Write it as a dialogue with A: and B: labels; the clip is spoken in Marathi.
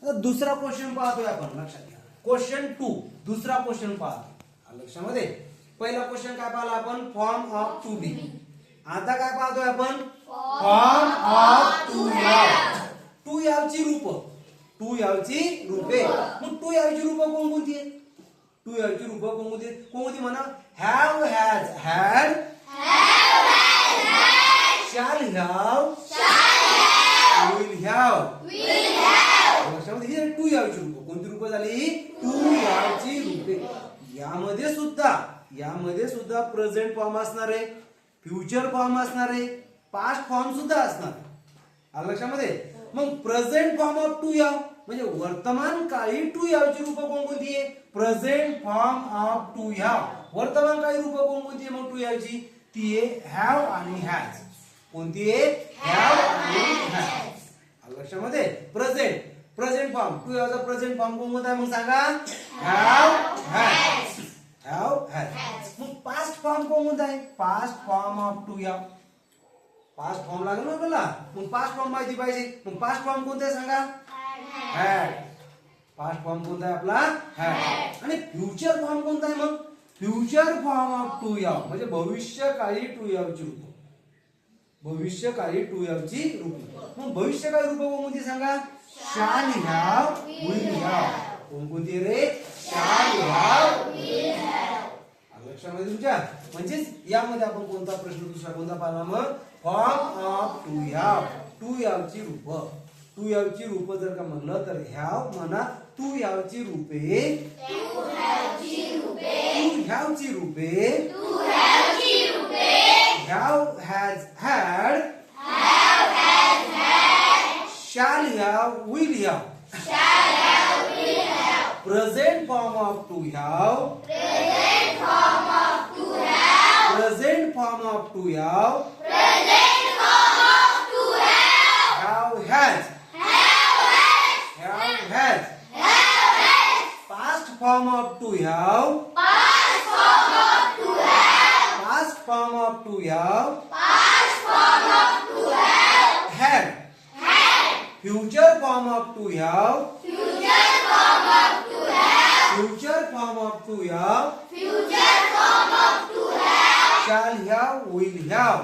A: दुसरा क्वेश्चन पाहतोय आपण, लक्षात घ्या. क्वेश्चन 2, दुसरा क्वेश्चन पाहतो लक्षामध्ये. पहिला क्वेश्चन काय पाहिला आपण, फॉर्म ऑफ टू बी. आता काय पाहतोय आपण, फॉर्म ऑफ टू याव. टू यावची रूप, टू यावची रूपे. मग टू यावची रूप कोणकोणती आहेत? टू यावची रूप कोणकोणती आहेत? कोणकोणती म्हणा, have, has, had, shall have, will have. लक्षामध्ये ही टू यावची रूप. कोणती रूप झाली? टू यावची रूपे. यामध्ये सुद्धा प्रेझेंट फॉर्म असणार आहे, फ्युचर फॉर्म असणार आहे, पास्ट फॉर्म सुद्धा असणार आहे लक्षामध्ये. मग प्रेझेंट फॉर्म ऑफ टू याव म्हणजे वर्तमान काळी टू यावची रूप कोणकोणती आहे? प्रेझेंट फॉर्म ऑफ टू याव. वर्तमान काळी रूप कोणकोणती आहे मग टू यावची? ती आहे हॅव आणि हॅज. कोणती आहे? हॅव आणि हॅज लक्षामध्ये. प्रेझेंट फॉर्म टू यावचा प्रेझेंट फॉर्म कोणता आहे मग सांगा? Have, has, have, has. मग पास्ट फॉर्म कोणता आहे? Past form of to have. Past form लागेल ना आपल्याला, मग पास्ट फॉर्म माहिती पाहिजे. मग पास्ट फॉर्म कोणता आहे सांगा? हॅड. पास्ट फॉर्म कोणता आहे आपला? हॅड. आणि फ्युचर फॉर्म कोणता आहे मग? फ्युचर फॉर्म ऑफ टू याव म्हणजे भविष्यकाळी टू यावची रूप. भविष्यकाळी टू यावची रूप. मग भविष्यकाळी रूप कोणती सांगा? Shall have, will have. कोणकोणती रे? शॅल हॅव, विल हॅव लक्षामध्ये तुमच्या. म्हणजे यामध्ये आपण कोणता प्रश्न दुसरा कोणता पाहिला मग? फॉर्म ऑफ टू याव. टू यावची रूप. टू यावची रूप जर का म्हणलं तर हॅव म्हणा, टू यावची रूपे, टू ह्यावची रूपे, have, has, had, shall have, will have. Present form of to have. Present form of to have. Have, has. Have, has. Past form of to have. Past form of to have. Had. Future form of to have. Future form of to have. Shall have, will have.